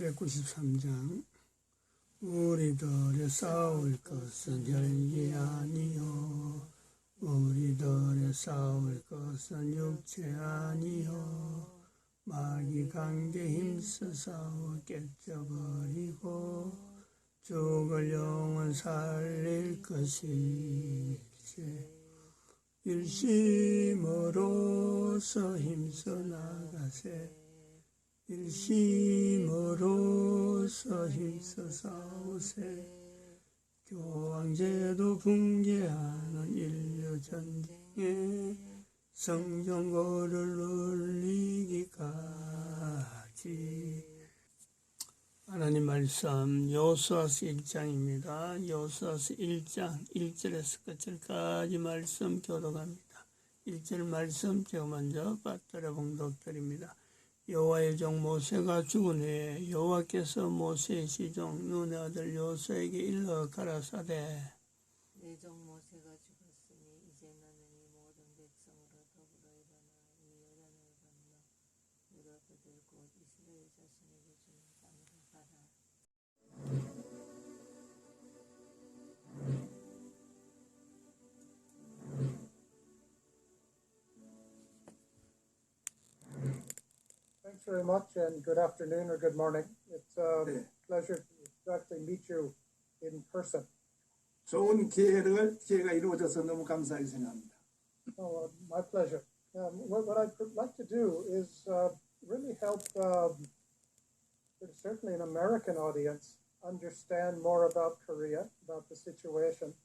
293장 우리들의 싸울 것은 혈기 아니요 우리들의 싸울 것은 육체 아니요 마귀 관계 힘써 싸워 깨져버리고 죽을 영혼 살릴 것일세 일심으로서 힘써 나가세 일심으로서 힘써 싸우세 교황제도 붕괴하는 인류 전쟁에 성전고를 울리기까지. 하나님 말씀 여호수아서 1장입니다. 여호수아서 1장 1절에서 끝절까지 말씀 교독합니다. 1절 말씀 제가 먼저 받들어 봉독드립니다. 여호와의 종 모세가 죽은 후에 여호와께서 모세의 시종 눈의 아들 여호수아에게 일러 가라사대 내 종 모세가 죽었으니 이제 너는 이 모든 백성으로 더불어 일어나 이 요단을 건너 너가 그들 곧 이스라엘 자손에게 주는 땅으로 가라. Thanks very much, and good afternoon or good morning. It's a pleasure to actually meet you in person. 좋은 기회가 이루어져서 너무 감사하게 생각합니다. My pleasure. What I'd like to do is really help, certainly an American audience, understand more about Korea, about the situation.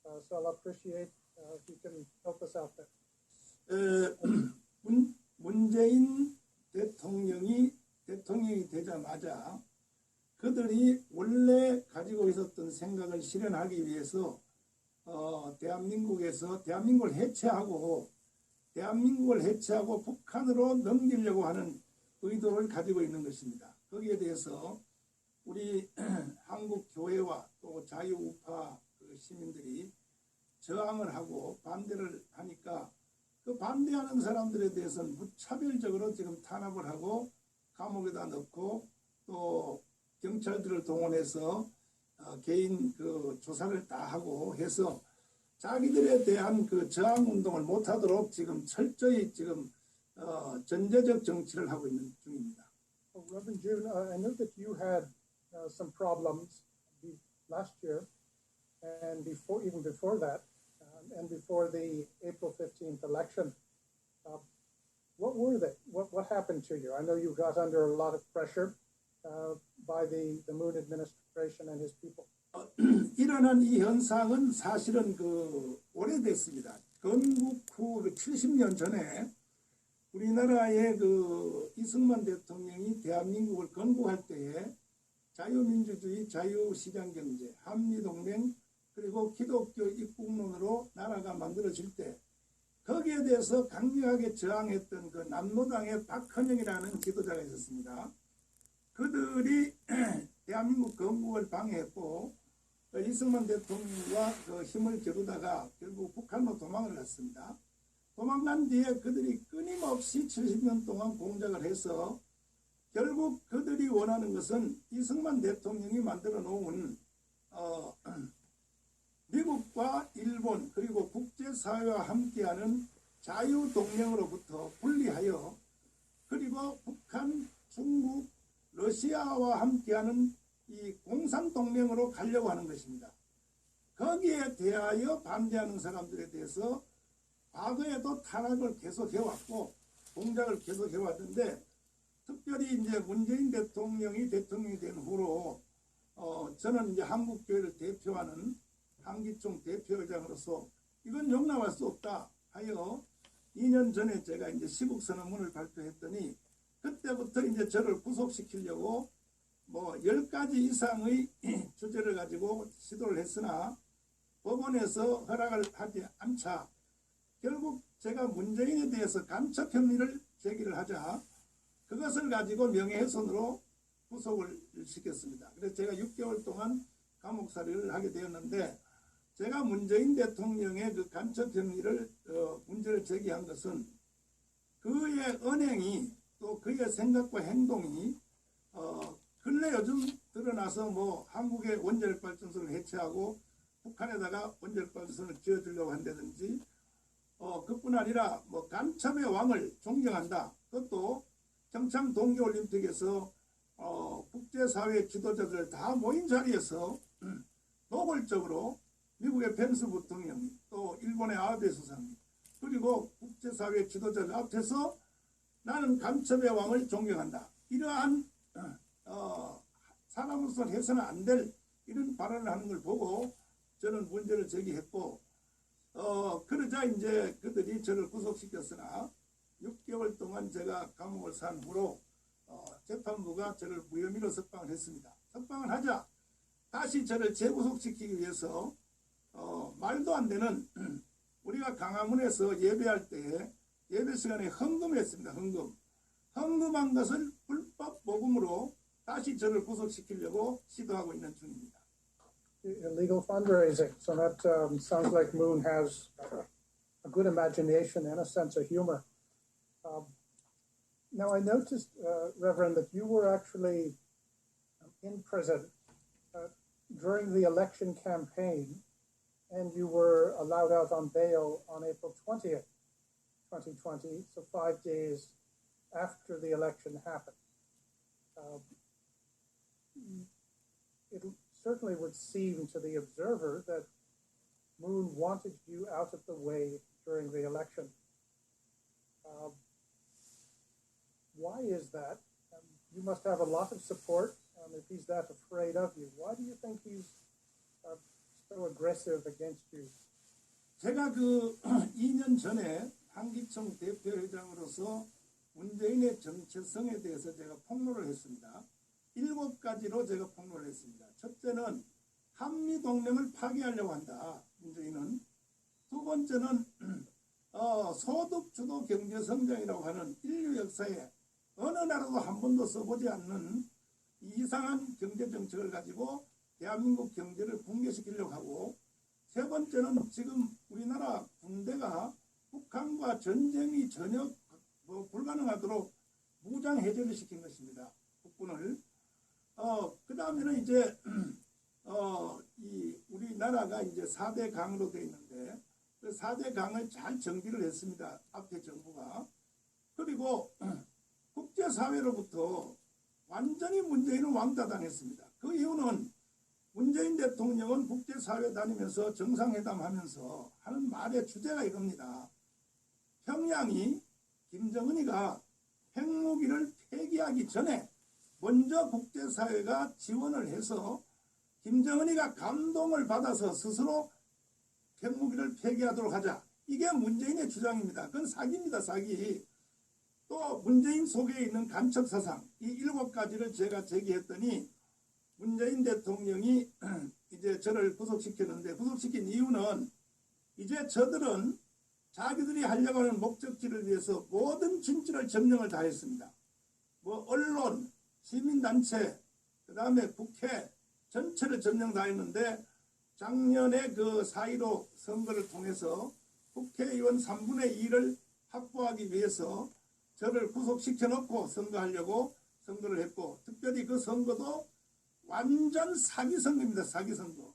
So I'll appreciate if you can help us out there. 문재인 대통령이 되자마자 그들이 원래 가지고 있었던 생각을 실현하기 위해서 대한민국을 해체하고 북한으로 넘기려고 하는 의도를 가지고 있는 것입니다. 거기에 대해서 우리 한국 교회와 또 자유우파 시민들이 저항을 하고 반대를 하니까 그 반대하는 사람들에 대해서는 무차별적으로 지금 탄압을 하고 감옥에다 넣고 또 경찰들을 동원해서 개인 조사를 다 하고 해서 자기들에 대한 저항 운동을 못하도록 지금 철저히 지금 전제적 정치를 하고 있는 중입니다. Reverend June, I know that you had some problems last year and even before that. And before the April 15th election, what were they? What happened to you? I know you got under a lot of pressure by the Moon administration and his people. 일어난 이 현상은 사실은 오래됐습니다. 건국 후 70년 전에 우리나라의 이승만 대통령이 대한민국을 건국할 때에 자유민주주의, 자유시장경제, 한미동맹 그리고 기독교 입국론으로 나라가 만들어질 때 거기에 대해서 강력하게 저항했던 남로당의 박헌영이라는 지도자가 있었습니다. 그들이 대한민국 건국을 방해했고 이승만 대통령과 힘을 겨루다가 결국 북한으로 도망을 갔습니다. 도망간 뒤에 그들이 끊임없이 70년 동안 공작을 해서 결국 그들이 원하는 것은 이승만 대통령이 만들어 놓은 미국과 일본 그리고 국제사회와 함께하는 자유동맹으로부터 분리하여 그리고 북한, 중국, 러시아와 함께하는 이 공산동맹으로 가려고 하는 것입니다. 거기에 대하여 반대하는 사람들에 대해서 과거에도 탄압을 계속해왔고 공작을 계속해왔는데 특별히 이제 문재인 대통령이 된 후로 저는 이제 한국교회를 대표하는 한기총 대표의장으로서 이건 용납할 수 없다 하여 2년 전에 제가 이제 시국선언문을 발표했더니 그때부터 이제 저를 구속시키려고 10가지 이상의 주제를 가지고 시도를 했으나 법원에서 허락을 하지 않자 결국 제가 문재인에 대해서 간첩 혐의를 제기를 하자 그것을 가지고 명예훼손으로 구속을 시켰습니다. 그래서 제가 6개월 동안 감옥살이를 하게 되었는데 제가 문재인 대통령의 간첩 혐의를 문제를 제기한 것은 그의 언행이 또 그의 생각과 행동이 근래 요즘 드러나서 뭐 한국의 원자력 발전소를 해체하고 북한에다가 원자력 발전소를 지어주려고 한다든지 그뿐 아니라 뭐 간첩의 왕을 존경한다. 그것도 평창 동계올림픽에서 국제사회 지도자들 다 모인 자리에서 노골적으로 미국의 펜스 부통령 또 일본의 아베 수상 그리고 국제사회 지도자들 앞에서 나는 간첩의 왕을 존경한다. 이러한 사람으로서 해서는 안 될 이런 발언을 하는 걸 보고 저는 문제를 제기했고 그러자 이제 그들이 저를 구속시켰으나 6개월 동안 제가 감옥을 산 후로 재판부가 저를 무혐의로 석방을 했습니다. 석방을 하자 다시 저를 재구속시키기 위해서 말도 안 되는 우리가 강화문에서 예배할 때 예배 시간에 헌금했습니다. 헌금한 것을 불법 모금으로 다시 저를 구속시키려고 시도하고 있는 중입니다. Illegal fundraising. So that sounds like Moon has a good imagination and a sense of humor. Now, I noticed, Reverend, that you were actually in prison during the election campaign, and you were allowed out on bail on April 20th, 2020, so 5 days after the election happened. It certainly would seem to the observer that Moon wanted you out of the way during the election. Why is that? You must have a lot of support if he's that afraid of you. Why do you think he's so aggressive against you? 제가 그 2년 전에 한기총 대표회장으로서 문재인의 정체성에 대해서 제가 폭로를 했습니다. 7가지로 제가 폭로를 했습니다. 첫째는 한미동맹을 파기하려고 한다. 문재인은. 두 번째는 소득주도 경제성장이라고 하는 인류 역사에 어느 나라도 한 번도 써보지 않는 이상한 경제정책을 가지고 대한민국 경제를 붕괴시키려고 하고 세 번째는 지금 우리나라 군대가 북한과 전쟁이 전혀 불가능하도록 무장 해제를 시킨 것입니다. 국군을. 그 다음에는 이제 이 우리나라가 이제 4대 강으로 되어 있는데 그 4대 강을 잘 정비를 했습니다. 앞에 정부가. 그리고 국제사회로부터 완전히 문재인은 왕따당했습니다. 그 이유는 문재인 대통령은 국제사회 다니면서 정상회담 하면서 하는 말의 주제가 이겁니다. 평양이 김정은이가 핵무기를 폐기하기 전에 먼저 국제사회가 지원을 해서 김정은이가 감동을 받아서 스스로 핵무기를 폐기하도록 하자. 이게 문재인의 주장입니다. 그건 사기입니다. 사기. 또 문재인 속에 있는 간첩사상 이 7가지를 제가 제기했더니 문재인 대통령이 이제 저를 구속시켰는데 구속시킨 이유는 이제 저들은 자기들이 하려고 하는 목적지를 위해서 모든 진실을 점령을 다 했습니다. 뭐 언론, 시민단체, 그 다음에 국회 전체를 점령 다 했는데 작년에 그 4.15 선거를 통해서 국회의원 3분의 2를 확보하기 위해서 저를 구속시켜 놓고 선거하려고 선거를 했고 특별히 그 선거도 완전 사기 선거입니다. 사기 선거.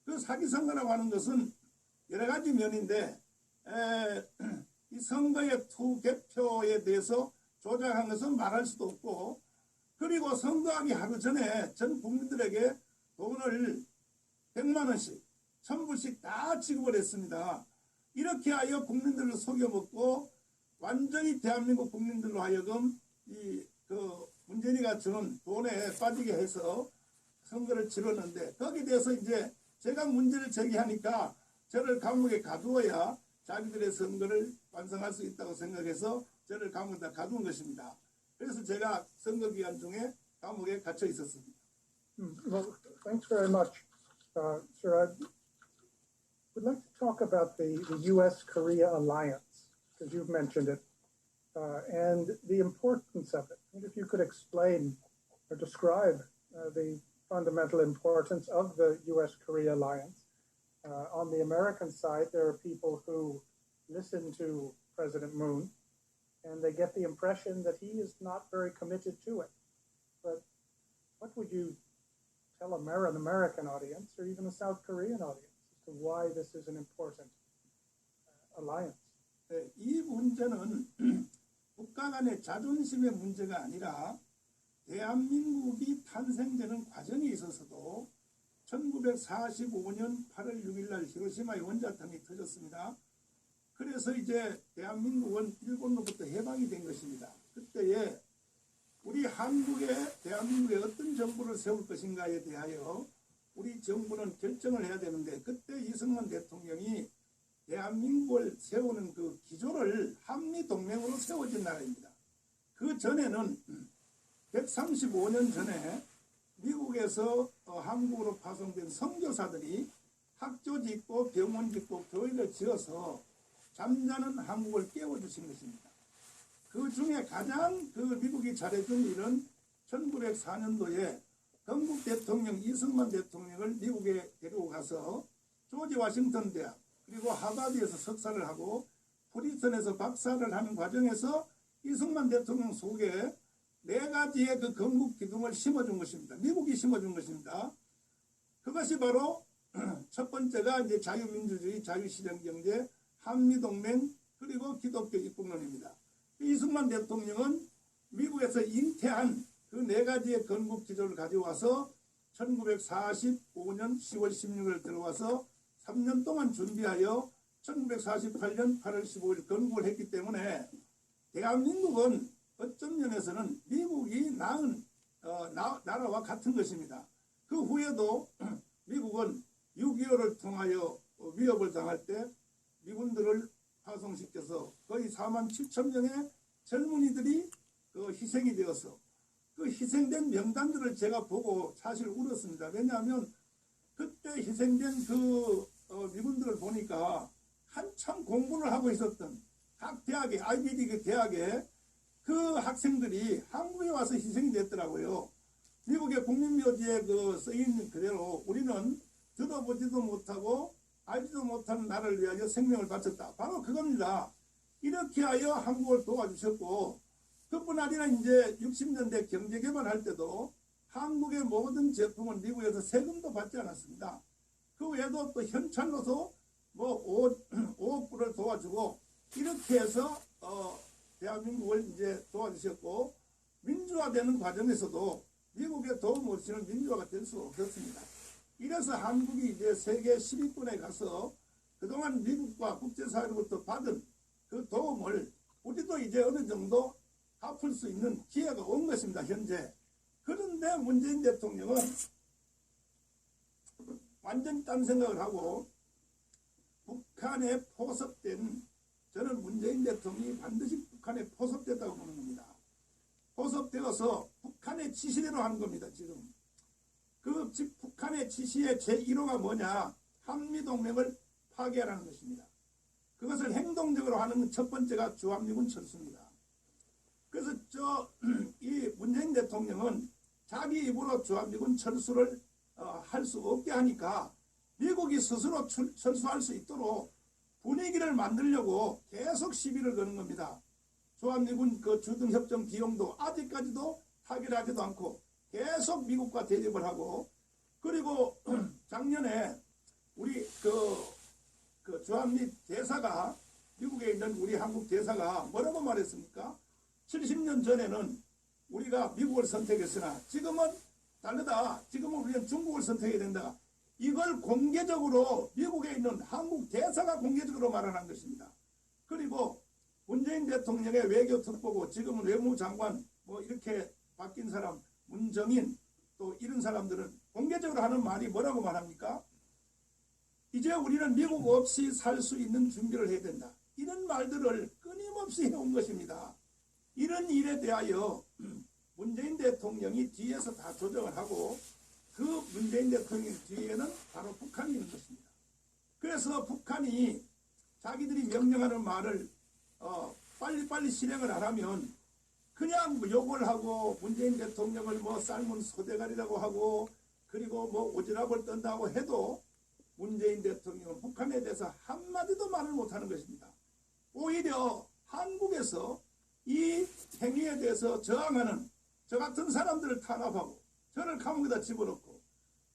그 사기 선거라고 하는 것은 여러 가지 면인데 이 선거의 투개표에 대해서 조작한 것은 말할 수도 없고 그리고 선거하기 하루 전에 전 국민들에게 돈을 100만 원씩 1000불씩 다 지급을 했습니다. 이렇게 하여 국민들을 속여먹고 완전히 대한민국 국민들로 하여금 문재인이가 주는 돈에 빠지게 해서 선거를 치렀는데 거기에 대해서 이제 제가 문제를 제기하니까 저를 감옥에 가두어야 자기들의 선거를 완성할 수 있다고 생각해서 저를 감옥에다 가둔 것입니다. 그래서 제가 선거 기간 중에 감옥에 갇혀 있었습니다. Well, thanks very much, sir. I would like to talk about the U.S.-Korea alliance, because you've mentioned it, and the importance of it. And if you could explain or describe the fundamental importance of the U.S.-Korea alliance. On the American side, there are people who listen to President Moon, and they get the impression that he is not very committed to it. But what what would you tell an American audience or even a South Korean audience as to why this is an important alliance? 네, 이 문제는 국가 간의 자존심의 문제가 아니라 대한민국이 탄생되는 과정에 있어서도 1945년 8월 6일 날 히로시마의 원자탄이 터졌습니다. 그래서 이제 대한민국은 일본으로부터 해방이 된 것입니다. 그때에 우리 대한민국에 어떤 정부를 세울 것인가에 대하여 우리 정부는 결정을 해야 되는데, 그때 이승만 대통령이 대한민국을 세우는 그 기조를 한미동맹으로 세워진 나라입니다. 그 전에는 135년 전에 미국에서 한국으로 파송된 선교사들이 학교 짓고 병원 짓고 교회를 지어서 잠자는 한국을 깨워주신 것입니다. 그 중에 가장 그 미국이 잘해준 일은 1904년도에 건국 대통령 이승만 대통령을 미국에 데리고 가서 조지 워싱턴 대학 그리고 하버드에서 석사를 하고 프린스턴에서 박사를 하는 과정에서 이승만 대통령 속에 4가지의 그 건국 기둥을 심어준 것입니다. 미국이 심어준 것입니다. 그것이 바로 첫 번째가 이제 자유민주주의, 자유시장경제, 한미동맹, 그리고 기독교 입국론입니다. 이승만 대통령은 미국에서 잉태한 그 4가지의 건국 기조를 가져와서 1945년 10월 16일 들어와서 3년 동안 준비하여 1948년 8월 15일 건국을 했기 때문에 대한민국은 어떤 면에서는 미국이 낳은 나라와 같은 것입니다. 그 후에도 미국은 6.25를 통하여 위협을 당할 때 미군들을 파송시켜서 거의 4만 7천 명의 젊은이들이 희생이 되어서 그 희생된 명단들을 제가 보고 사실 울었습니다. 왜냐하면 그때 희생된 그 미군들을 보니까 한참 공부를 하고 있었던 각 대학에, 아이비리그 대학에 그 학생들이 한국에 와서 희생이 됐더라고요. 미국의 국민묘지에 쓰인 그대로 우리는 들어보지도 못하고 알지도 못하는 나라를 위하여 생명을 바쳤다. 바로 그겁니다. 이렇게 하여 한국을 도와주셨고, 그뿐 아니라 이제 60년대 경제개발할 때도 한국의 모든 제품은 미국에서 세금도 받지 않았습니다. 그 외에도 또 현찰로서 5억 불을 도와주고, 이렇게 해서 대한민국을 이제 도와주셨고, 민주화되는 과정에서도 미국의 도움 없이는 민주화가 될 수 없었습니다. 이래서 한국이 이제 세계 10위권에 가서 그동안 미국과 국제사회로부터 받은 그 도움을 우리도 이제 어느 정도 갚을 수 있는 기회가 온 것입니다, 현재. 그런데 문재인 대통령은 완전히 딴 생각을 하고 북한에 포섭된, 저는 문재인 대통령이 반드시 북한에 포섭됐다고 보는 겁니다. 포섭되어서 북한의 지시대로 하는 겁니다, 지금. 그 북한의 지시의 제1호가 뭐냐? 한미동맹을 파괴하라는 것입니다. 그것을 행동적으로 하는 첫 번째가 주한미군 철수입니다. 그래서 이 문재인 대통령은 자기 입으로 주한미군 철수를 할 수 없게 하니까 미국이 스스로 철수할 수 있도록 분위기를 만들려고 계속 시비를 거는 겁니다. 주한미군 그 주둔협정 비용도 아직까지도 타결하지도 않고 계속 미국과 대립을 하고, 그리고 작년에 우리 그 주한미 대사가, 미국에 있는 우리 한국 대사가 뭐라고 말했습니까? 70년 전에는 우리가 미국을 선택했으나 지금은 다르다. 지금은 우리는 중국을 선택해야 된다. 이걸 공개적으로 미국에 있는 한국 대사가 공개적으로 말하는 것입니다. 그리고 문재인 대통령의 외교특보고 지금은 외무장관 이렇게 바뀐 사람 문정인 또 이런 사람들은 공개적으로 하는 말이 뭐라고 말합니까? 이제 우리는 미국 없이 살 수 있는 준비를 해야 된다. 이런 말들을 끊임없이 해온 것입니다. 이런 일에 대하여 문재인 대통령이 뒤에서 다 조정을 하고, 그 문재인 대통령 뒤에는 바로 북한이 있는 것입니다. 그래서 북한이 자기들이 명령하는 말을 빨리빨리 실행을 안 하면 그냥 욕을 하고 문재인 대통령을 삶은 소대가리라고 하고, 그리고 오지랖을 떤다고 해도 문재인 대통령은 북한에 대해서 한마디도 말을 못하는 것입니다. 오히려 한국에서 이 행위에 대해서 저항하는 저 같은 사람들을 탄압하고 저를 감옥에다 집어넣고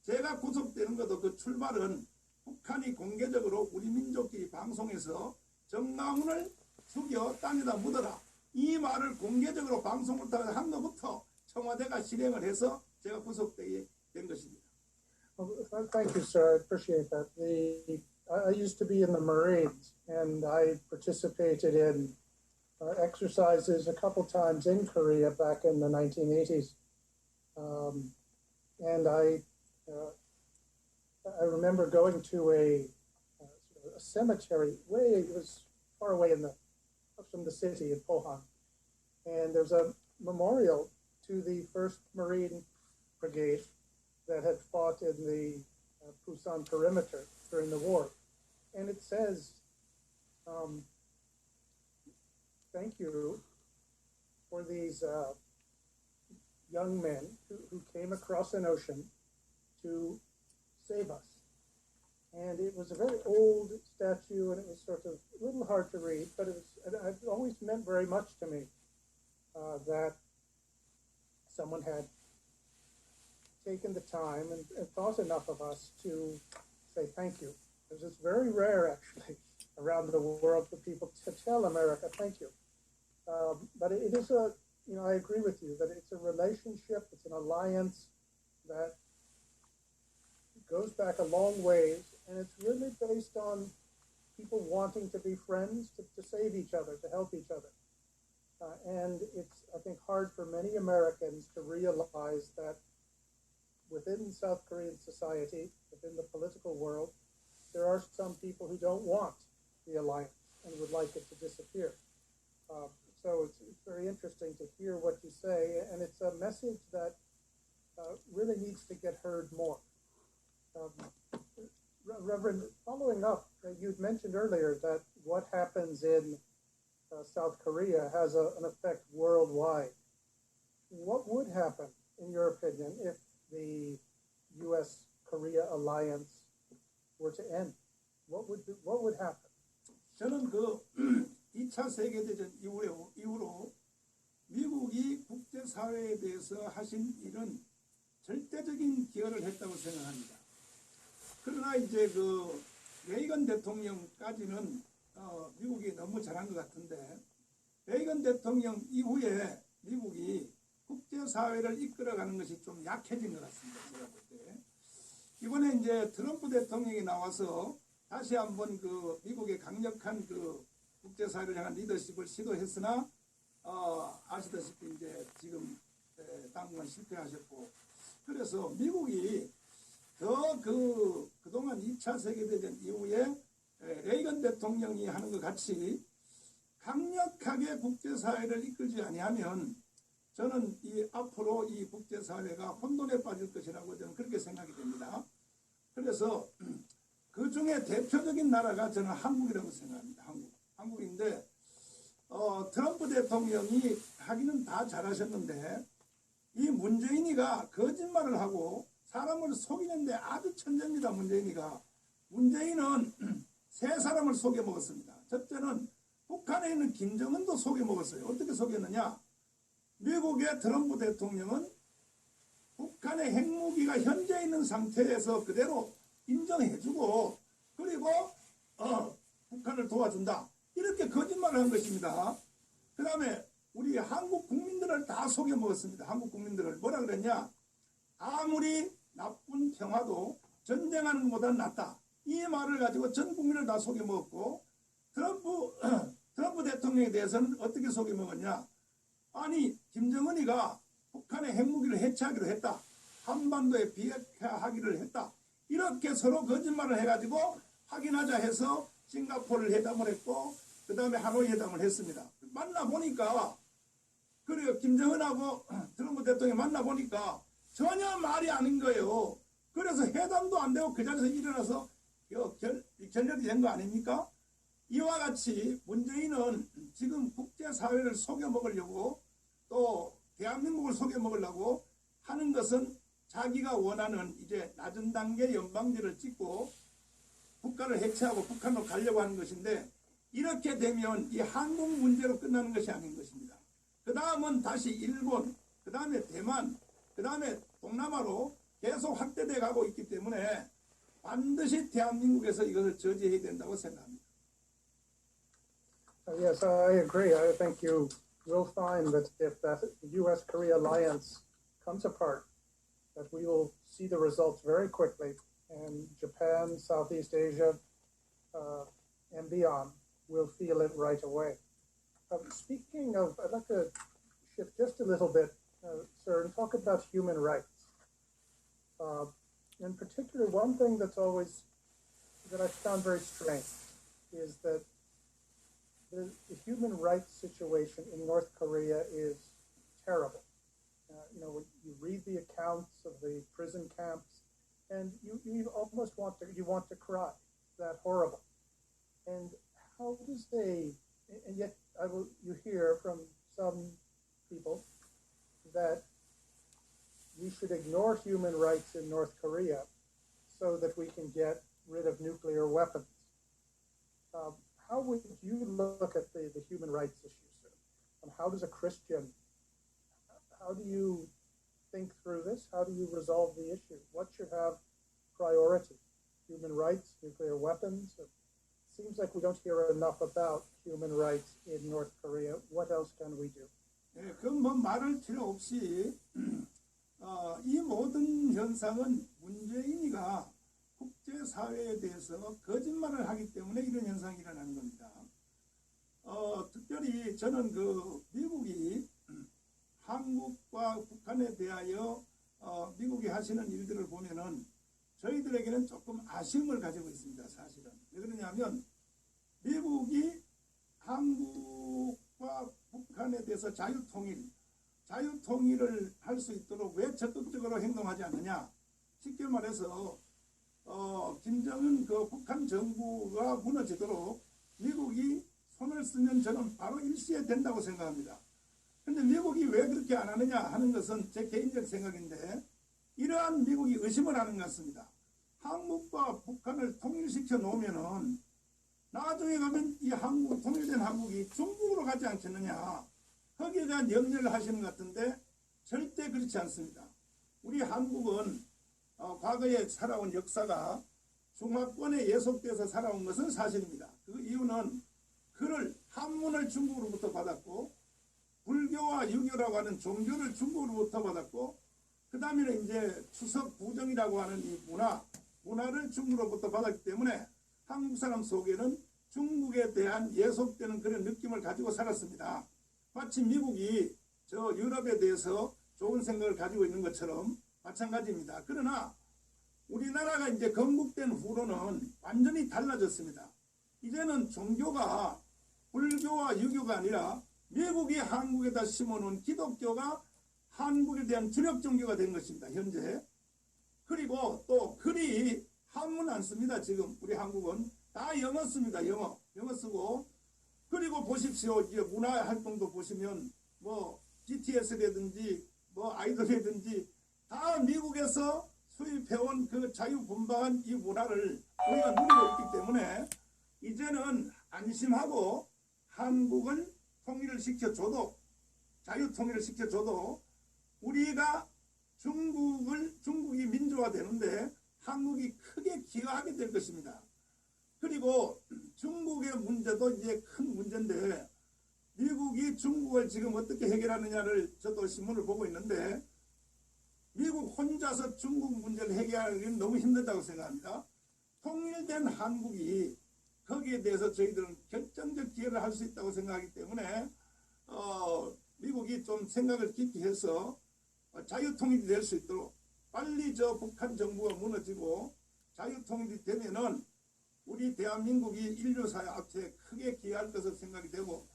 제가 구속되는 것도 그 출발은 북한이 공개적으로 우리 민족끼리 방송에서 정나훈을 죽여 땅에다 묻어라 이 말을 공개적으로 방송을 통해서 한 것부터 청와대가 실행을 해서 제가 구속되게 된 것입니다. Thank you, sir. I appreciate that. I used to be in the Marines, and I participated in exercises a couple times in Korea back in the 1980s. And I remember going to a cemetery it was far away from the city in Pohang, and there's a memorial to the 1st Marine Brigade that had fought in the Pusan perimeter during the war, and it says, "Thank you for these young men who came across an ocean to save us." And it was a very old statue, and it was sort of a little hard to read, but it always meant very much to me that someone had taken the time and thought enough of us to say thank you. Because it's very rare, actually, around the world for people to tell America thank you. But it is I agree with you that it's a relationship, it's an alliance that goes back a long ways, and it's really based on people wanting to be friends, to save each other, to help each other. And it's, I think, hard for many Americans to realize that within South Korean society, within the political world, there are some people who don't want the alliance and would like it to disappear. So it's very interesting to hear what you say, and it's a message that really needs to get heard more. Reverend, following up, you'd mentioned earlier that what happens in South Korea has an effect worldwide. What would happen, in your opinion, if the U.S.-Korea alliance were to end? What would happen? 저는 그 2차 세계대전 이후로 미국이 국제사회에 대해서 하신 일은 절대적인 기여를 했다고 생각합니다. 그러나 이제 그 레이건 대통령까지는 미국이 너무 잘한 것 같은데 레이건 대통령 이후에 미국이 국제사회를 이끌어가는 것이 좀 약해진 것 같습니다. 제가 볼 때. 이번에 이제 트럼프 대통령이 나와서 다시 한번 그 미국의 강력한 그 국제사회를 향한 리더십을 시도했으나 아시다시피 이제 지금 당분간 실패하셨고 그래서 미국이 더 그동안 2차 세계대전 이후에 레이건 대통령이 하는 것 같이 강력하게 국제사회를 이끌지 아니하면 저는 앞으로 이 국제사회가 혼돈에 빠질 것이라고 저는 그렇게 생각이 됩니다. 그래서 그 중에 대표적인 나라가 저는 한국이라고 생각합니다. 한국인데 트럼프 대통령이 하기는 다 잘하셨는데 이 문재인이가 거짓말을 하고 사람을 속이는데 아주 천재입니다. 문재인은 세 사람을 속여먹었습니다. 첫째는 북한에 있는 김정은도 속여먹었어요. 어떻게 속였느냐? 미국의 트럼프 대통령은 북한의 핵무기가 현재 있는 상태에서 그대로 인정해주고 그리고 북한을 도와준다. 이렇게 거짓말을 한 것입니다. 그 다음에 우리 한국 국민들을 다 속여먹었습니다. 한국 국민들을 뭐라 그랬냐? 아무리 나쁜 평화도 전쟁하는 것보다 낫다. 이 말을 가지고 전 국민을 다 속여먹었고 트럼프 대통령에 대해서는 어떻게 속여먹었냐? 아니 김정은이가 북한의 핵무기를 해체하기로 했다. 한반도에 비핵화하기를 했다. 이렇게 서로 거짓말을 해가지고 확인하자 해서 싱가포르 회담을 했고 그 다음에 하노이 회담을 했습니다. 만나보니까 그리고 김정은하고 트럼프 대통령이 만나보니까 전혀 말이 아닌 거예요. 그래서 회담도 안 되고 그 자리에서 일어나서 결렬이 된 거 아닙니까? 이와 같이 문재인은 지금 국제사회를 속여먹으려고 또 대한민국을 속여먹으려고 하는 것은 자기가 원하는 이제 낮은 단계 연방제를 찍고 국가를 해체하고 북한으로 가려고 하는 것인데 이렇게 되면 이 한국 문제로 끝나는 것이 아닌 것입니다. 그 다음은 다시 일본, 그 다음에 대만, 그 다음에 동남아로 계속 확대돼 가고 있기 때문에 반드시 대한민국에서 이것을 저지해야 된다고 생각합니다. Yes, I agree. I think you will find that if that U.S.-Korea alliance comes apart, that we will see the results very quickly, and Japan, Southeast Asia, and beyond will feel it right away. Speaking of, I'd like to shift just a little bit, sir, and talk about human rights. In particular, one thing that I found very strange is that the human rights situation in North Korea is terrible. You read the accounts of the prison camps, and you almost want to cry. It's that horrible. And and yet you hear from some people that we should ignore human rights in North Korea so that we can get rid of nuclear weapons. How would you look at the human rights issue, sir? And how do you think through this? How do you resolve the issue? What should have priority? Human rights, nuclear weapons? It seems like we don't hear enough about human rights in North Korea. What else can we do? 네, 그건 뭐 말할 필요 없이 이 모든 현상은 문재인이가 국제사회에 대해서 거짓말을 하기 때문에 이런 현상이 일어나는 겁니다. 특별히 저는 미국이 한국과 북한에 대하여 미국이 하시는 일들을 보면은 저희들에게는 조금 아쉬움을 가지고 있습니다. 사실은. 왜 그러냐면 미국이 한국과 북한에 대해서 자유통일을 할 수 있도록 왜 적극적으로 행동하지 않느냐. 쉽게 말해서 김정은 북한 정부가 무너지도록 미국이 손을 쓰면 저는 바로 일시에 된다고 생각합니다. 그런데 미국이 왜 그렇게 안 하느냐 하는 것은 제 개인적 생각인데 이러한 미국이 의심을 하는 것 같습니다. 한국과 북한을 통일시켜 놓으면은 나중에 가면 이 통일된 한국이 중국으로 가지 않겠느냐. 거기에 대한 염려를 하시는 것 같은데 절대 그렇지 않습니다. 우리 한국은 과거에 살아온 역사가 중화권에 예속돼서 살아온 것은 사실입니다. 그 이유는 한문을 중국으로부터 받았고 불교와 유교라고 하는 종교를 중국으로부터 받았고 그 다음에는 이제 추석 부정이라고 하는 이 문화를 중국으로부터 받았기 때문에 한국 사람 속에는 중국에 대한 예속되는 그런 느낌을 가지고 살았습니다. 마치 미국이 유럽에 대해서 좋은 생각을 가지고 있는 것처럼 마찬가지입니다. 그러나 우리나라가 이제 건국된 후로는 완전히 달라졌습니다. 이제는 종교가 불교와 유교가 아니라 미국이 한국에다 심어놓은 기독교가 한국에 대한 주력 종교가 된 것입니다. 현재. 그리고 또 글이 한문 안 씁니다. 지금 우리 한국은 다 영어 씁니다. 영어 쓰고 그리고 보십시오. 이제 문화 활동도 보시면 BTS라든지 아이돌이라든지 다 미국에서 수입해온 그 자유분방한 이 문화를 우리가 누리고 있기 때문에 이제는 안심하고 한국을 통일을 시켜줘도 자유통일을 시켜줘도 우리가 중국이 민주화되는데 한국이 크게 기여하게 될 것입니다. 그리고 중국의 문제도 이제 큰 문제인데 미국이 중국을 지금 어떻게 해결하느냐를 저도 신문을 보고 있는데 미국 혼자서 중국 문제를 해결하기는 너무 힘들다고 생각합니다. 통일된 한국이 거기에 대해서 저희들은 결정적 기여를 할 수 있다고 생각하기 때문에 미국이 좀 생각을 깊이 해서 자유통일이 될 수 있도록 빨리 북한 정부가 무너지고 자유통일이 되면은 우리 대한민국이 인류사회 앞에 크게 기여할 것으로 생각이 되고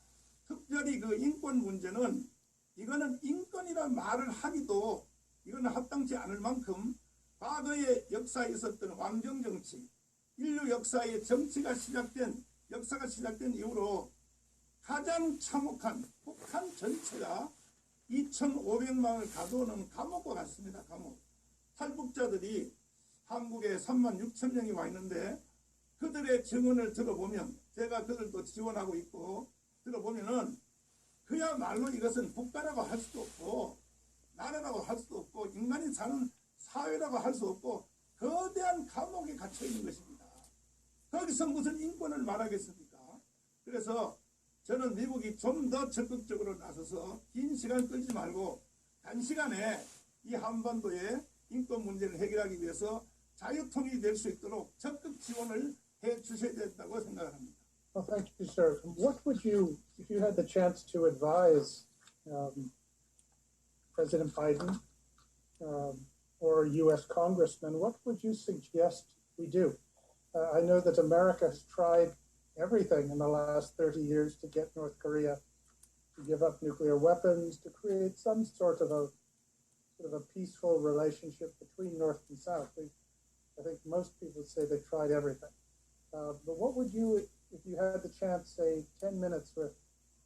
특별히 인권 문제는 이거는 인권이란 말을 하기도 이거는 합당치 않을 만큼 과거의 역사에 있었던 왕정정치 인류 역사의 역사가 시작된 이후로 가장 참혹한 북한 전체가 2,500만을 가두어놓은 감옥과 같습니다. 감옥. 탈북자들이 한국에 36,000명이 와 있는데 그들의 증언을 들어보면 제가 그들도 지원하고 있고 들어보면은 그야말로 이것은 국가라고 할 수도 없고 나라라고 할 수도 없고 인간이 사는 사회라고 할 수 없고 거대한 감옥에 갇혀 있는 것입니다. 거기서 무슨 인권을 말하겠습니까? 그래서 저는 미국이 좀 더 적극적으로 나서서 긴 시간 끌지 말고 단시간에 이 한반도의 인권 문제를 해결하기 위해서 자유통일이 될 수 있도록 적극 지원을 해 주셔야 된다고 생각을 합니다. Well, thank you, sir. What would you, if you had the chance to advise President Biden or U.S. congressman, what would you suggest we do? I know that America has tried everything in the last 30 years to get North Korea to give up nuclear weapons, to create some sort of a peaceful relationship between North and South. I think most people say they tried everything. But what would you, if you had the chance, say 10 minutes with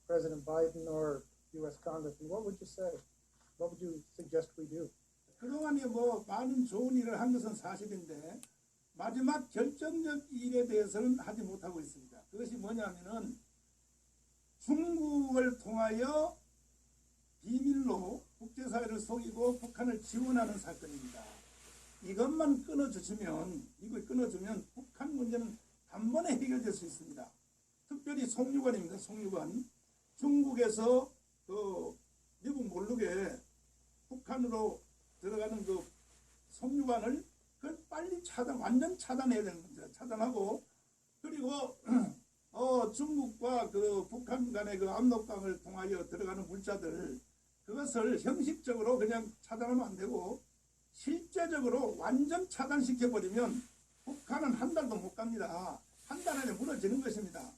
President Biden or U.S. Congressman, what would you say? What would you suggest we do? 그동안에 뭐 많은 좋은 일을 한 것은 사실인데 마지막 결정적 일에 대해서는 하지 못하고 있습니다. 그것이 뭐냐면은 중국을 통하여 비밀로 국제사회를 속이고 북한을 지원하는 사건입니다. 이것만 끊어주시면, 미국이 끊어주면 북한 문제는 단번에 해결될 수 있습니다. 특별히 송유관입니다. 송유관. 중국에서 그 미국 모르게 북한으로 들어가는 그 송유관을 그걸 빨리 완전 차단해야 되는 겁니다. 차단하고, 그리고 중국과 그 북한 간의 그 압록강을 통하여 들어가는 물자들, 그것을 형식적으로 그냥 차단하면 안 되고 실제적으로 완전 차단시켜버리면 북한은 한 달도 못 갑니다. 한 달 안에 무너지는 것입니다.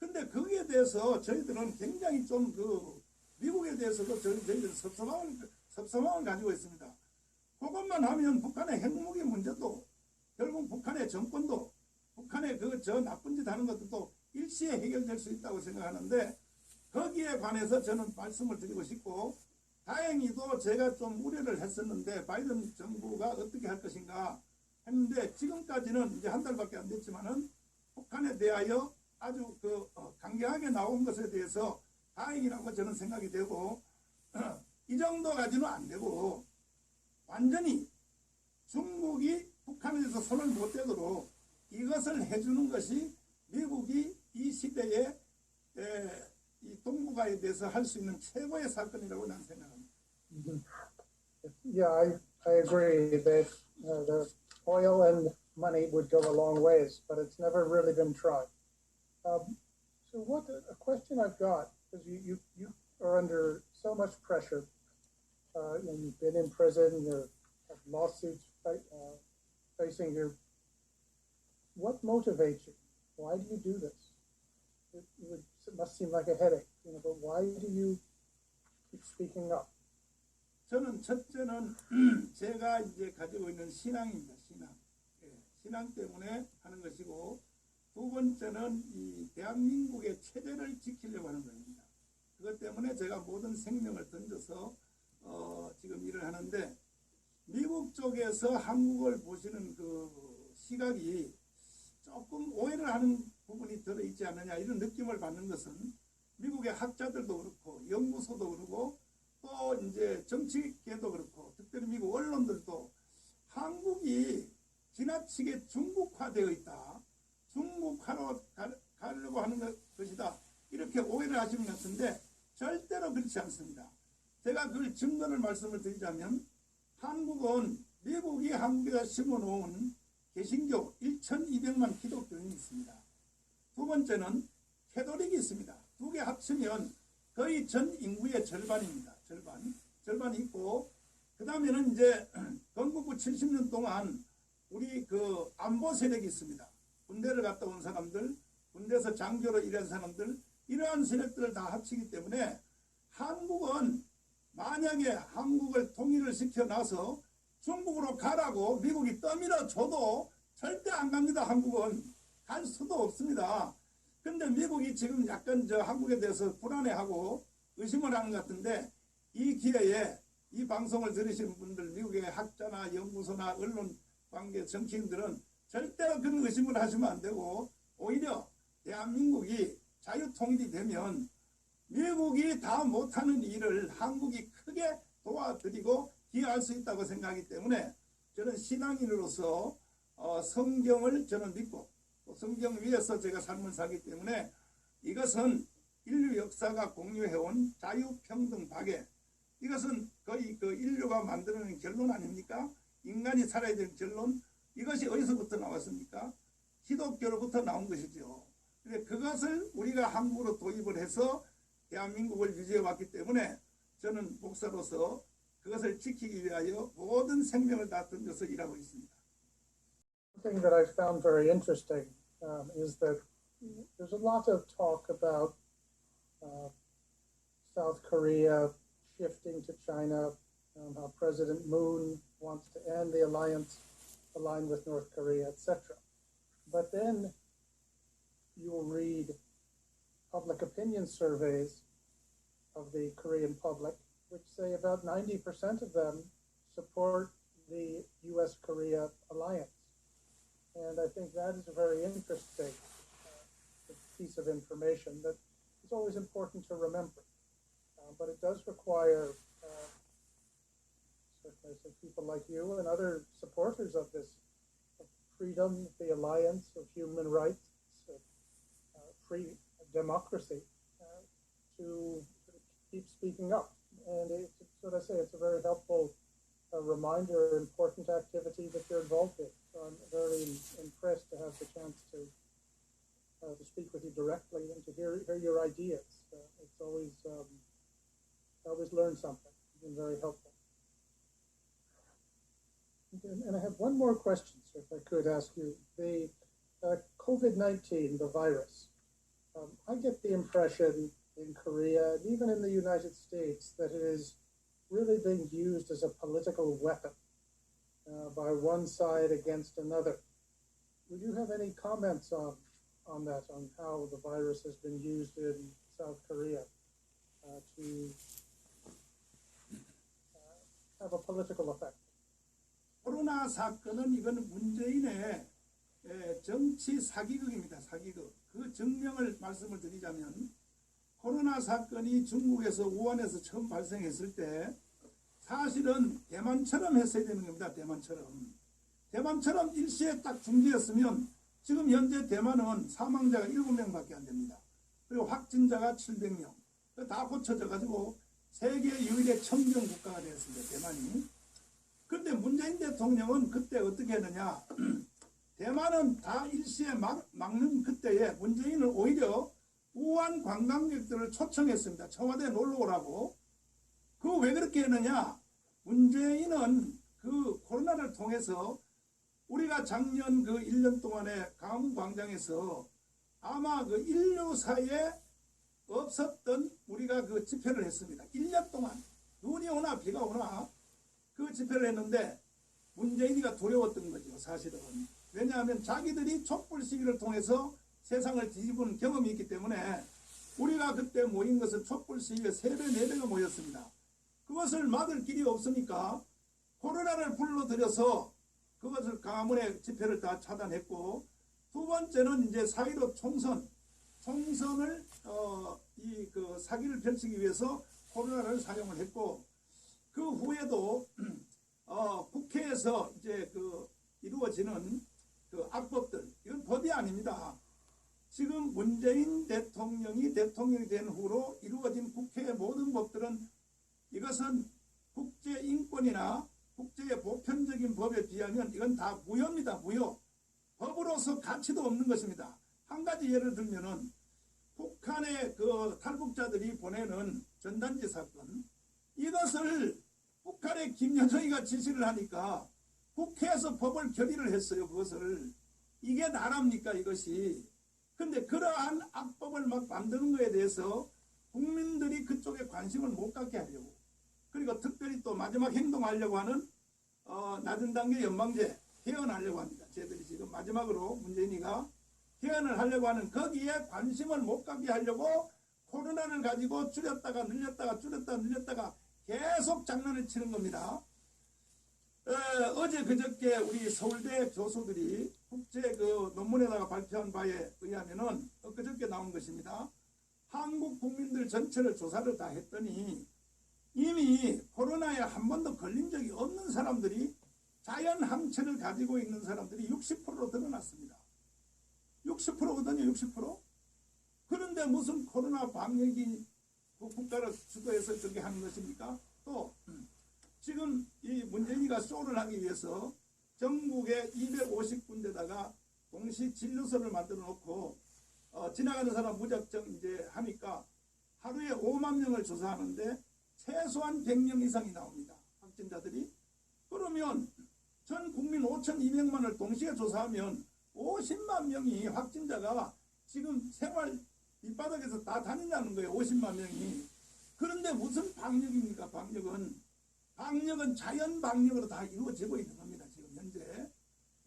근데 거기에 대해서 저희들은 굉장히 좀 미국에 대해서도 저희들은 섭섭함을 가지고 있습니다. 그것만 하면 북한의 핵무기 문제도, 결국 북한의 정권도, 북한의 저 나쁜 짓 하는 것도 일시에 해결될 수 있다고 생각하는데, 거기에 관해서 저는 말씀을 드리고 싶고, 다행히도 제가 좀 우려를 했었는데 바이든 정부가 어떻게 할 것인가 했는데, 지금까지는 이제 한 달밖에 안 됐지만은 북한에 대하여 아주 강경하게 나온 것에 대해서 다행이라고 저는 생각이 되고, 이 정도 가지는 안 되고 완전히 중국이 북한에 대해서 손을 못 대도록 이것을 해주는 것이 미국이 이 시대에 이 동북아에 대해서 할 수 있는 최고의 사건이라고 난 생각합니다. Yeah, I agree that the oil and money would go a long ways, but it's never really been tried. So what a question I've got, because you are under so much pressure, and you've been in prison, you have lawsuits facing you. What motivates you? Why do you do this? It must seem like a headache, but why do you keep speaking up? 저는 첫째는 제가 이제 가지고 있는 신앙입니다. 신앙. 신앙 때문에 하는 것이고, 두 번째는 이 대한민국의 체제를 지키려고 하는 겁니다. 그것 때문에 제가 모든 생명을 던져서 지금 일을 하는데, 미국 쪽에서 한국을 보시는 그 시각이 조금 오해를 하는 부분이 들어있지 않느냐, 이런 느낌을 받는 것은 미국의 학자들도 그렇고 연구소도 그렇고 또 이제 정치계도 그렇고 특별히 미국 언론들도 한국이 지나치게 중국화되어 있다, 중국화로 가려고 하는 것이다, 이렇게 오해를 하시는 것 같은데 절대로 그렇지 않습니다. 제가 그 증거를 말씀을 드리자면, 한국은 미국이 한국에다 심어놓은 개신교 1,200만 기독교인이 있습니다. 두 번째는 캐톨릭이 있습니다. 두 개 합치면 거의 전 인구의 절반입니다. 절반이 있고, 그 다음에는 이제 건국후 70년 동안 우리 그 안보 세력이 있습니다. 군대를 갔다 온 사람들, 군대에서 장교로 일한 사람들, 이러한 세력들을 다 합치기 때문에 한국은 만약에 한국을 통일을 시켜놔서 중국으로 가라고 미국이 떠밀어 줘도 절대 안 갑니다. 한국은 갈 수도 없습니다. 근데 미국이 지금 약간 한국에 대해서 불안해하고 의심을 하는 것 같은데, 이 기회에 이 방송을 들으시는 분들, 미국의 학자나 연구소나 언론 관계 정치인들은 절대로 그런 의심을 하시면 안 되고, 오히려 대한민국이 자유통일이 되면 미국이 다 못하는 일을 한국이 크게 도와드리고 기여할 수 있다고 생각하기 때문에 저는 신앙인으로서 성경을 저는 믿고 또 성경 위에서 제가 삶을 살기 때문에 이것은 인류 역사가 공유해온 자유평등 박애, 이것은 거의 그 인류가 만드는 결론 아닙니까? 인간이 살아야 되는 결론. 이것이 어디서부터 나왔습니까? 기독교로부터 나온 것이죠. 근데 그것을 우리가 한국으로 도입을 해서 대한민국을 유지해 왔기 때문에 저는 목사로서 그것을 지키기 위하여 모든 생명을 다 던져서 일하고 있습니다. One thing that I found very interesting is that there's a lot of talk about South Korea shifting to China, how President Moon wants to end the alliance, align with North Korea, etc. But then you'll read public opinion surveys of the Korean public, which say about 90% of them support the U.S.-Korea alliance. And I think that is a very interesting piece of information that is always important to remember. But it does require certainly some people like you and other supporters of this of freedom, the alliance, of human rights, of free democracy, to keep speaking up. And it's what I say, it's a very helpful reminder, important activity that you're involved in. So I'm very impressed to have the chance to speak with you directly and to hear your ideas. It's always I always learn something. It's been very helpful. And I have one more question, sir, if I could ask you. The COVID-19, the virus, I get the impression in Korea and even in the United States that it is really being used as a political weapon by one side against another. Would you have any comments on that, on how the virus has been used in South Korea to have a political effect? 코로나 사건은 이건 문재인의 정치 사기극입니다. 사기극. 그 정명을 말씀을 드리자면 코로나 사건이 중국에서 우한에서 처음 발생했을 때 사실은 대만처럼 했어야 되는 겁니다. 대만처럼 일시에 딱 중지했으면 지금 현재 대만은 사망자가 7명밖에 안 됩니다. 그리고 확진자가 700명. 다 고쳐져 가지고 세계 유일의 청정 국가가 되었습니다. 대만이. 그런데 문재인 대통령은 그때 어떻게 했느냐. 대만은 다 일시에 막는 그때에 문재인은 오히려 우한 관광객들을 초청했습니다. 청와대에 놀러 오라고. 그거 왜 그렇게 했느냐. 문재인은 그 코로나를 통해서 우리가 작년 그 1년 동안에 강화문 광장에서 아마 그 인류사에 없었던 우리가 그 집회를 했습니다. 1년 동안 눈이 오나 비가 오나 그 집회를 했는데 문재인이가 두려웠던 거죠. 사실은. 왜냐하면 자기들이 촛불 시위를 통해서 세상을 뒤집은 경험이 있기 때문에 우리가 그때 모인 것은 촛불 시위에 3배, 4배가 모였습니다. 그것을 막을 길이 없으니까 코로나를 불러들여서 그것을 강화문의 집회를 다 차단했고, 두 번째는 이제 4.15 총선을 이 그 사기를 펼치기 위해서 코로나를 사용을 했고, 그 후에도 국회에서 이제 그 이루어지는 그 악법들, 이건 법이 아닙니다. 지금 문재인 대통령이 된 후로 이루어진 국회의 모든 법들은 이것은 국제인권이나 국제의 보편적인 법에 비하면 이건 다 무효입니다. 무효. 법으로서 가치도 없는 것입니다. 한 가지 예를 들면은 북한의 그 탈북자들이 보내는 전단지 사건, 이것을 북한의 김여정이가 지시를 하니까 국회에서 법을 결의를 했어요. 그것을. 이게 나랍니까 이것이. 근데 그러한 악법을 막 만드는 거에 대해서 국민들이 그쪽에 관심을 못 갖게 하려고, 그리고 특별히 또 마지막 행동하려고 하는 낮은 단계 연방제 개헌하려고 합니다. 저희들이 지금 마지막으로 문재인이가 개헌을 하려고 하는, 거기에 관심을 못 갖게 하려고 코로나를 가지고 줄였다가 늘렸다가 줄였다가 늘렸다가 계속 장난을 치는 겁니다. 어제 그저께 우리 서울대 교수들이 국제 그 논문에다가 발표한 바에 의하면은 그저께 나온 것입니다. 한국 국민들 전체를 조사를 다 했더니 이미 코로나에 한 번도 걸린 적이 없는 사람들이 자연 항체를 가지고 있는 사람들이 60%로 드러났습니다. 60%거든요, 60%. 그런데 무슨 코로나 방역이 국가를 주도해서 그렇게 하는 것입니까? 또 지금 이 문재인이가 쇼를 하기 위해서 전국에 250군데다가 동시 진료소를 만들어 놓고 지나가는 사람 무작정 이제 하니까 하루에 5만 명을 조사하는데 최소한 100명 이상이 나옵니다. 확진자들이. 그러면 전 국민 5,200만을 동시에 조사하면 50만 명이 확진자가 지금 생활 밑바닥에서 다 다닌다는 거예요. 50만 명이. 그런데 무슨 방역입니까? 방역은 자연 방역으로 다 이루어지고 있는 겁니다. 지금 현재.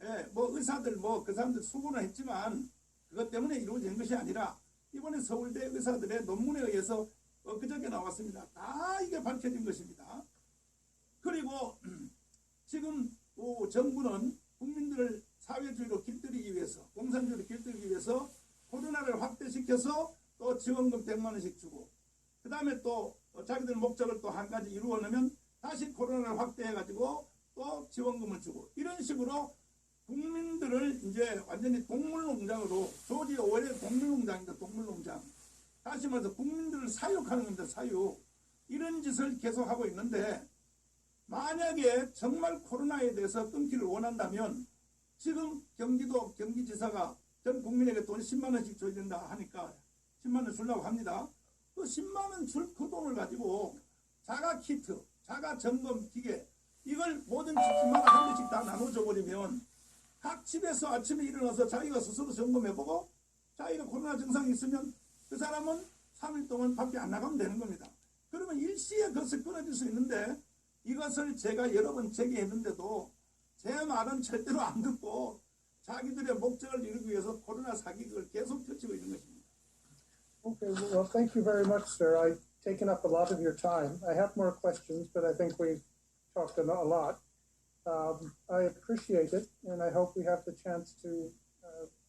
예, 뭐 의사들 그 사람들 수고는 했지만 그것 때문에 이루어진 것이 아니라 이번에 서울대 의사들의 논문에 의해서 그저께 나왔습니다. 다 이게 밝혀진 것입니다. 그리고 지금 정부는 국민들을 사회주의로 길들이기 위해서, 공산주의로 길들이기 위해서 코로나를 확대시켜서 또 지원금 100만 원씩 주고, 그 다음에 또 자기들 목적을 또 한 가지 이루어내면 다시 코로나를 확대해가지고 또 지원금을 주고, 이런 식으로 국민들을 이제 완전히 동물농장으로, 조지 오웰의 동물농장입니다. 동물농장. 다시 말해서 국민들을 사육하는 겁니다. 사육. 이런 짓을 계속하고 있는데, 만약에 정말 코로나에 대해서 끊기를 원한다면 지금 경기도 경기지사가 전 국민에게 돈 10만 원씩 줘야 된다 하니까 10만 원 주려고 합니다. 그 10만 원 줄 그 돈을 가지고 자가 키트, 자가 점검 기계, 이걸 모든 집집마다 한 개씩 다 나눠줘 버리면 각 집에서 아침에 일어나서 자기가 스스로 점검해보고 자기가 코로나 증상이 있으면 그 사람은 3일 동안 밖에 안 나가면 되는 겁니다. 그러면 일시에 그것을 끊어질 수 있는데, 이것을 제가 여러 번 제기했는데도 제 말은 절대로 안 듣고 자기들의 목적을 이루기 위해서 코로나 사기극을 계속 펼치고 있는 것입니다. Okay, well, thank you very much, sir. I've taken up a lot of your time. I have more questions, but I think we've talked a lot. I appreciate it, and I hope we have the chance to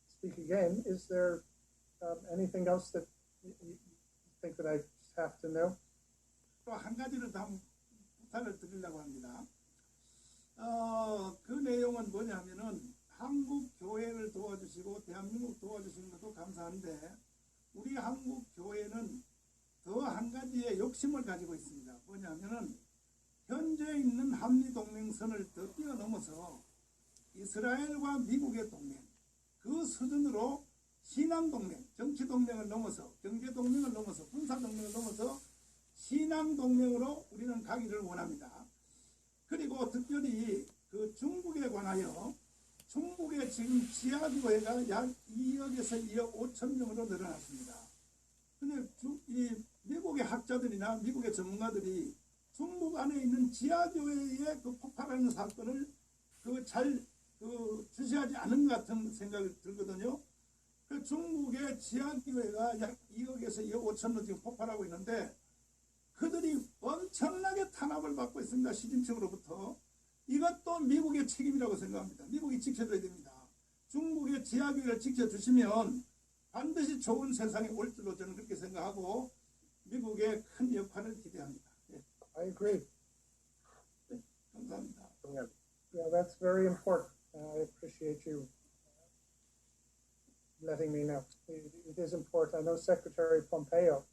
speak again. Is there anything else that you think that I have to know? 또 한 가지를 더 부탁을 드리려고 합니다. 그 내용은 뭐냐면은 한국 교회를 도와주시고 대한민국 도와주시는 것도 감사한데, 우리 한국 교회는 더 한 가지의 욕심을 가지고 있습니다. 뭐냐면은 현재 있는 한미동맹선을 더 뛰어넘어서 이스라엘과 미국의 동맹, 그 수준으로 신앙동맹, 정치동맹을 넘어서, 경제동맹을 넘어서, 군사동맹을 넘어서 신앙동맹으로 우리는 가기를 원합니다. 그리고 특별히 그 중국에 관하여, 중국의 지금 지하교회가 약 2억에서 2억 5천 명으로 늘어났습니다. 근데 이 미국의 학자들이나 미국의 전문가들이 중국 안에 있는 지하교회의 그 폭발하는 사건을 잘 주시하지 않은 것 같은 생각이 들거든요. 그 중국의 지하교회가 약 2억에서 2억 5천으로 지금 폭발하고 있는데, 그들이 엄청나게 탄압을 받고 있습니다. 시진층으로부터. 이것도 미국의 책임이라고 생각합니다. 미국이 지켜줘야 됩니다. 중국의 지하교회를 지켜주시면 반드시 좋은 세상이 올 줄로 저는 그렇게 생각하고 미국의 큰 역할을 기대합니다. 네. I agree. 네, 감사합니다. Yeah, that's very important. I appreciate you letting me know. It is important. I know Secretary Pompeo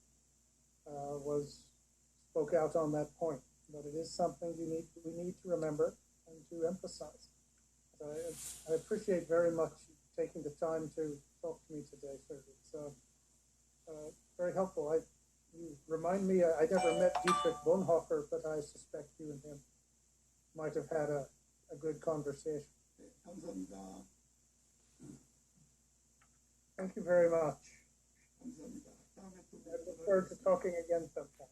spoke out on that point, but it is something we need to remember and to emphasize. I appreciate very much taking the time to talk to me today, sir. It's very helpful. You remind me, I never met Dietrich Bonhoeffer, but I suspect you and him might have had a good conversation. 네, 감사합니다. Thank you very much. 감사합니다. 다음에 또 I look forward to talking again sometime.